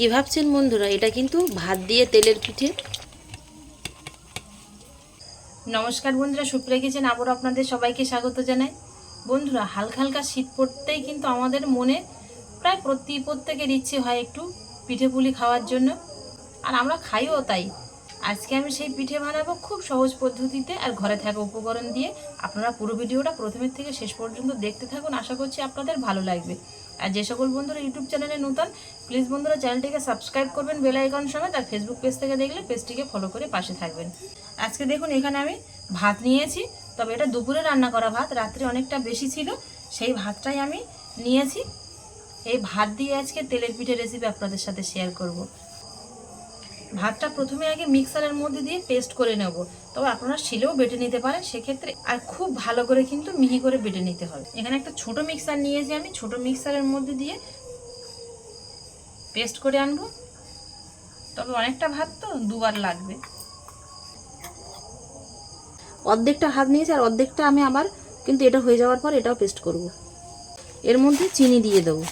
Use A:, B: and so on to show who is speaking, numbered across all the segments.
A: কি ভাবছেন বন্ধুরা, এটা কিন্তু ভাত দিয়ে তেলের পিঠে। নমস্কার বন্ধুরা, সুপ্রিয়া কিচেন আবারও আপনাদের সবাইকে স্বাগত জানাই। বন্ধুরা, হালকা হালকা শীত পড়তেই কিন্তু আমাদের মনে প্রায় প্রত্যেকের ইচ্ছে হয় একটু পিঠে পুলি খাওয়ার জন্য, আর আমরা খাইও তাই। আজকে আমি সেই পিঠে বানাবো খুব সহজ পদ্ধতিতে আর ঘরে থাকা উপকরণ দিয়ে। আপনারা পুরো ভিডিওটা প্রথমের থেকে শেষ পর্যন্ত দেখতে থাকুন, আশা করছি আপনাদের ভালো লাগবে। আর যে সকল বন্ধুরা ইউটিউব চ্যানেলে নতুন, প্লিজ বন্ধুরা চ্যানেলটিকে সাবস্ক্রাইব করবেন বেল আইকন সমেত, আর ফেসবুক পেজ থেকে দেখলে পেজটিকে ফলো করে পাশে থাকবেন। আজকে দেখুন এখানে আমি ভাত নিয়েছি, তবে এটা দুপুরে রান্না করা ভাত, রাত্রে অনেকটা বেশি ছিল, সেই ভাতটাই আমি নিয়েছি। এই ভাত দিয়ে আজকে তেলের পিঠে রেসিপি আপনাদের সাথে শেয়ার করব। ভাতটা প্রথমে আগে মিক্সারের মধ্যে দিয়ে পেস্ট করে নেব, তবে আপনারা শিলেও বেটে নিতে পারেন সেক্ষেত্রে, আর খুব ভালো করে কিন্তু মিহি করে বেটে নিতে হবে। এখানে একটা ছোট মিক্সার নিয়েছি আমি, ছোট মিক্সারের মধ্যে দিয়ে পেস্ট করে আনবো, তবে অনেকটা ভাত তো দুবার লাগবে। অর্ধেকটা ভাত নিয়েছি আর অর্ধেকটা আমি আবার কিন্তু এটা হয়ে যাওয়ার পর এটাও পেস্ট করব। এর মধ্যে চিনি দিয়ে দেবো,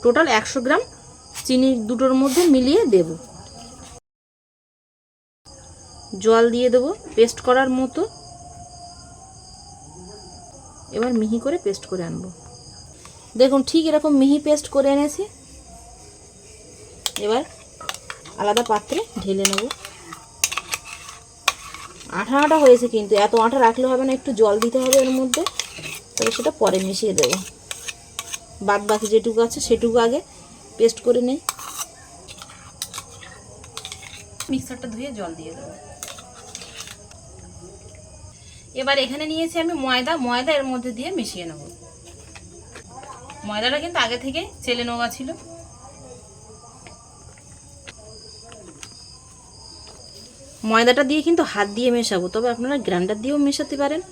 A: টোটাল 100 গ্রাম চিনি দুটোর মধ্যে মিলিয়ে দেব। জল দিয়ে দেব পেস্ট করার মতো। এবার মিহি করে পেস্ট করে আনবো। দেখুন ঠিক এরকম মিহি পেস্ট করে এনেছি। এবার আলাদা পাত্রে ঢেলে নেব। আঠা আঠা হয়েছে, কিন্তু এত আঠা রাখলে হবে না, একটু জল দিতে হবে এর মধ্যে, তবে সেটা পরে মিশিয়ে দেব। বাদ বাকি যেটুকু আছে সেটুকু আগে পেস্ট করে নেই। মিক্সারটা ধুয়ে জল দিয়ে দেবো। এবার এখানে নিয়েছি আমি ময়দা এর মধ্যে দিয়ে মিশিয়ে নেব। ময়দাটা কিন্তু আগে থেকে চেলে নেওয়া ছিল। ময়দাটা দিয়ে কিন্তু হাত দিয়ে মেশাবো, তবে আপনারা গ্রাইন্ডার দিয়েও মেশাতে পারেন।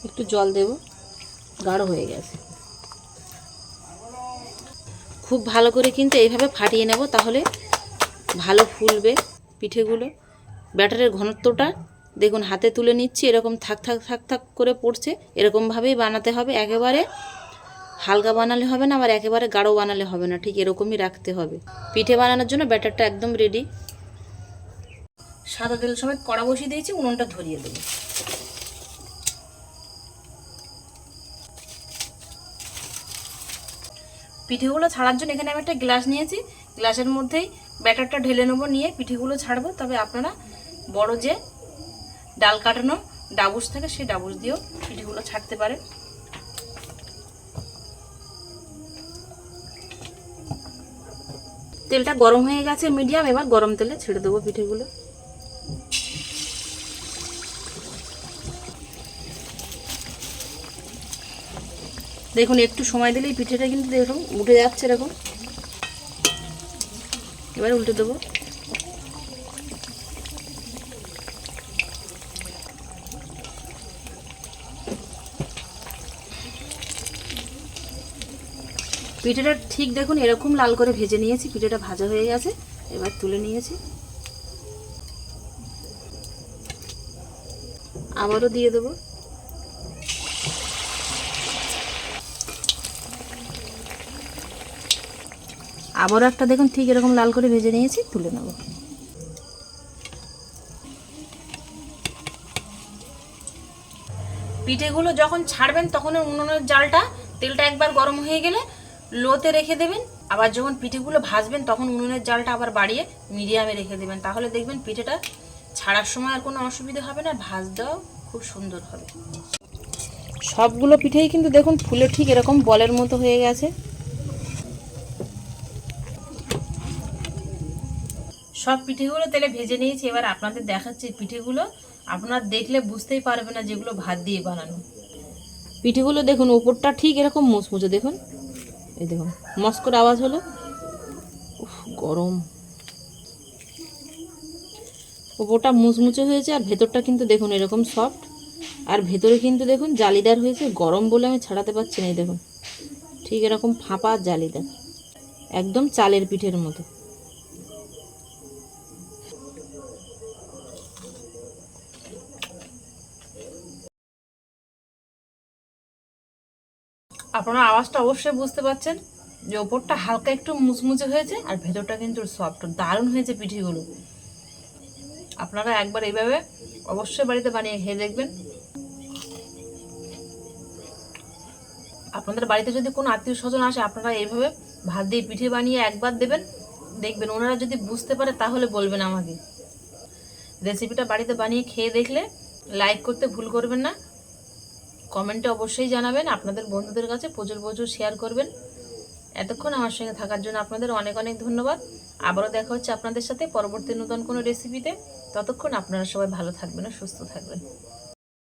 A: একটু জল দেব, গাঢ় হয়ে গেছে। খুব ভালো করে কিন্তু এইভাবে ফাটিয়ে নেব, তাহলে ভালো ফুলবে পিঠেগুলো। ব্যাটারের ঘনত্বটা দেখুন, হাতে তুলে নিচ্ছি, এরকম থাক থাক থাক থাক করে পড়ছে, এরকমভাবেই বানাতে হবে। একেবারে হালকা বানালে হবে না, আবার একেবারে গাঢ় বানালে হবে না, ঠিক এরকমই রাখতে হবে। পিঠে বানানোর জন্য ব্যাটারটা একদম রেডি। সাদা তেল সমেত কড়া বসিয়ে দিয়েছি, উনুনটা ধরিয়ে দেবো। পিঠেগুলো ছাড়ার জন্য এখানে আমি একটা গ্লাস নিয়েছি, গ্লাসের মধ্যেই ব্যাটারটা ঢেলে নেবো, নিয়ে পিঠেগুলো ছাড়বো। তবে আপনারা বড় যে ডাল কাটানো ডাবুস থাকে সেই ডাবুস দিয়েও পিঠেগুলো ছাড়তে পারেন। তেলটা গরম হয়ে গেছে মিডিয়াম, এবার গরম তেলে ছেড়ে দেবো পিঠেগুলো। দেখুন একটু সময় দিলেই পিঠেটা কিন্তু দেখুন উঠে যাচ্ছে এরকম। এবার উল্টে দেবো। পিঠেটা ঠিক দেখুন এরকম লাল করে ভেজে নিয়েছি, পিঠেটা ভাজা হয়ে গেছে। এবার তুলে নিয়েছি, আবারও দিয়ে দেবো। আবারও একটা দেখুন ঠিক এরকম লাল করে ভেজে নিয়েছি, তুলে নেব। পিঠেগুলো যখন ছাড়বেন তখন উনুনের জালটা তেলটা একবার গরম হয়ে গেলে লোতে রেখে দেবেন। আবার যখন পিঠেগুলো ভাজবেন তখন উনুনের জালটা আবার বাড়িয়ে মিডিয়ামে রেখে দেবেন, তাহলে দেখবেন পিঠেটা ছাড়ার সময় আর কোনো অসুবিধা হবে না, ভাজতেও খুব সুন্দর হবে। সবগুলো পিঠেই কিন্তু দেখুন ফুলে ঠিক এরকম বলের মতো হয়ে গেছে। সব পিঠেগুলো তেলে ভেজে নিয়েছি। এবার আপনাদের দেখাচ্ছি পিঠেগুলো, আপনারা দেখলে বুঝতেই পারবেন না যেগুলো ভাত দিয়ে বানানো। পিঠেগুলো দেখুন উপরটা ঠিক এরকম মুচমুচে, দেখুন এই দেখুন মস করে আওয়াজ হলো। গরম, উপরটা মুচমুচে হয়েছে আর ভেতরটা কিন্তু দেখুন এরকম সফট, আর ভেতরে কিন্তু দেখুন জালিদার হয়েছে। গরম বলে আমি ছাড়াতে পারছি না, দেখুন ঠিক এরকম ফাঁপা জালিদার, একদম চালের পিঠের মতো। আপনারা আওয়াজটা অবশ্যই বুঝতে পারছেন যে ওপরটা হালকা একটু মুচমুচে হয়েছে আর ভেতরটা কিন্তু সফট, দারুণ হয়েছে পিঠেগুলো। আপনারা একবার এইভাবে অবশ্যই বাড়িতে বানিয়ে খেয়ে দেখবেন। আপনাদের বাড়িতে যদি কোনো আত্মীয় স্বজন আসে, আপনারা এইভাবে ভাত দিয়ে পিঠে বানিয়ে একবার দেবেন, দেখবেন ওনারা যদি বুঝতে পারে তাহলে বলবেন আমাকে। রেসিপিটা বাড়িতে বানিয়ে খেয়ে দেখলে লাইক করতে ভুল করবেন না, কমেন্টে অবশ্যই জানাবেন, আপনাদের বন্ধুদের কাছে প্রচুর প্রচুর শেয়ার করবেন। এতক্ষণ আমার সঙ্গে থাকার জন্য আপনাদের অনেক অনেক ধন্যবাদ। আবারও দেখা হচ্ছে আপনাদের সাথে পরবর্তী নতুন কোনো রেসিপিতে। ততক্ষণ আপনারা সবাই ভালো থাকবেন আর সুস্থ থাকবেন।